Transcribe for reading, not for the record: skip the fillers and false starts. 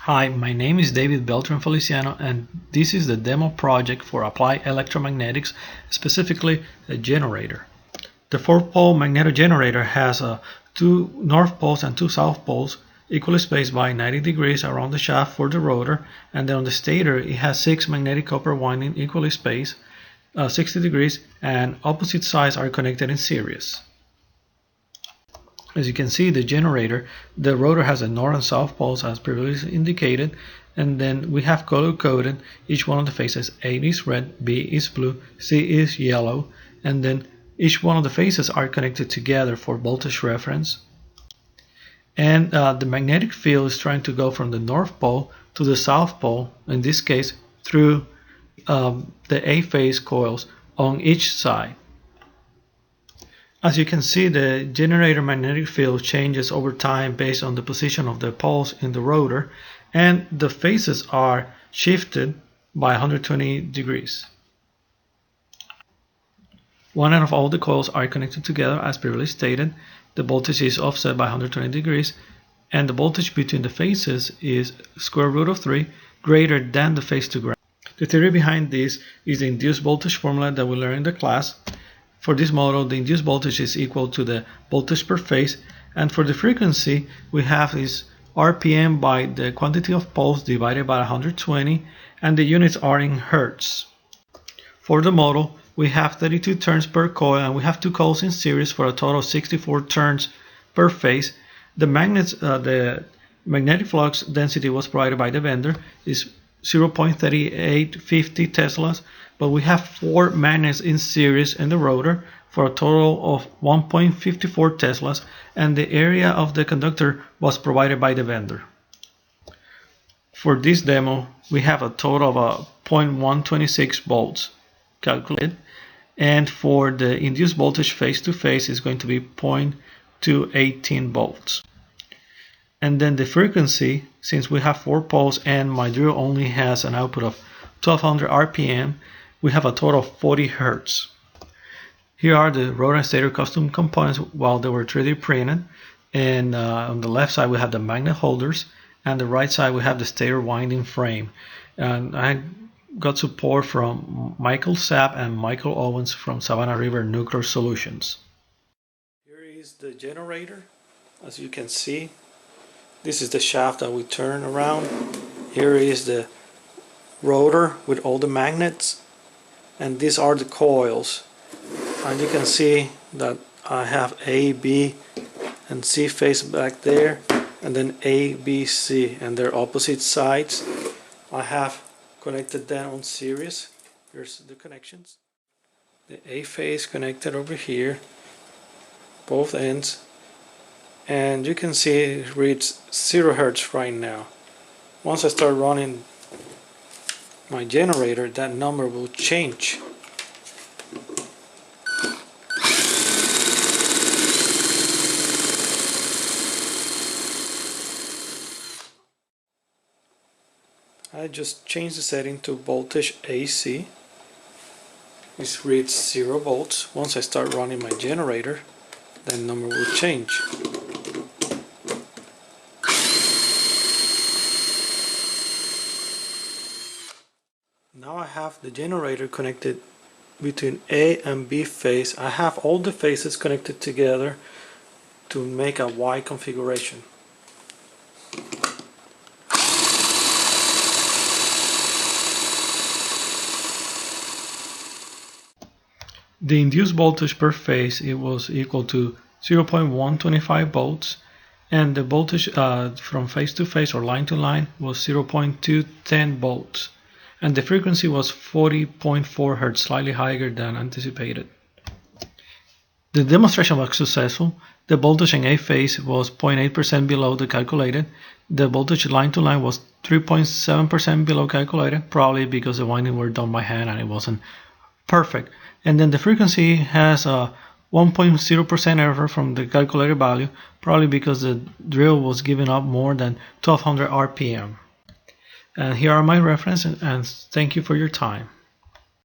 Hi, my name is David Beltran Feliciano, and this is the demo project for Applied Electromagnetics, specifically a generator. The 4-pole magnetogenerator has two north poles and two south poles equally spaced by 90 degrees around the shaft for the rotor, and then on the stator it has 6 magnetic copper windings equally spaced 60 degrees, and opposite sides are connected in series. As you can see, the generator, the rotor has a north and south poles as previously indicated, and then we have color coded each one of the faces. A is red, B is blue, C is yellow, and then each one of the faces are connected together for voltage reference. And the magnetic field is trying to go from the north pole to the south pole, in this case through the A-phase coils on each side. As you can see, the generator magnetic field changes over time based on the position of the poles in the rotor, and the phases are shifted by 120 degrees. One end of all the coils are connected together as previously stated. The voltage is offset by 120 degrees, and the voltage between the phases is square root of 3 greater than the phase to ground. The theory behind this is the induced voltage formula that we learned in the class. For this model, the induced voltage is equal to the voltage per phase, and for the frequency we have is RPM by the quantity of poles divided by 120, and the units are in Hertz. For the model, we have 32 turns per coil, and we have two coils in series for a total of 64 turns per phase. The magnetic flux density was provided by the vendor is 0.3850 Teslas, but we have 4 magnets in series in the rotor for a total of 1.54 Teslas, and the area of the conductor was provided by the vendor. For this demo, we have a total of 0.126 volts calculated, and for the induced voltage phase to phase is going to be 0.218 volts. And then the frequency, since we have 4 poles and my drill only has an output of 1200 RPM, we have a total of 40 Hertz. Here are the rotor and stator custom components while they were 3D printed, and on the left side we have the magnet holders, and the right side we have the stator winding frame. And I got support from Michael Sapp and Michael Owens from Savannah River Nuclear Solutions. Here is the generator. As you can see, this is the shaft that we turn around. Here is the rotor with all the magnets, and these are the coils. And you can see that I have A, B, and C phase back there, and then A, B, C, and they're opposite sides. I have connected them on series. Here's the connections. The A phase connected over here, both ends. And you can see it reads 0 Hertz right now. Once I start running my generator, that number will change. I just changed the setting to voltage AC. This reads 0 volts. Once I start running my generator, that number will change. Now I have the generator connected between A and B phase. I have all the phases connected together to make a Y configuration. The induced voltage per phase, it was equal to 0.125 volts, and the voltage from phase to phase or line to line was 0.210 volts. And the frequency was 40.4 Hertz, slightly higher than anticipated. The demonstration was successful. The voltage in A phase was 0.8% below the calculated. The voltage line to line was 3.7% below calculated, probably because the windings were done by hand and it wasn't perfect. And then the frequency has a 1.0% error from the calculated value, probably because the drill was giving up more than 1200 RPM. And here are my references, and thank you for your time.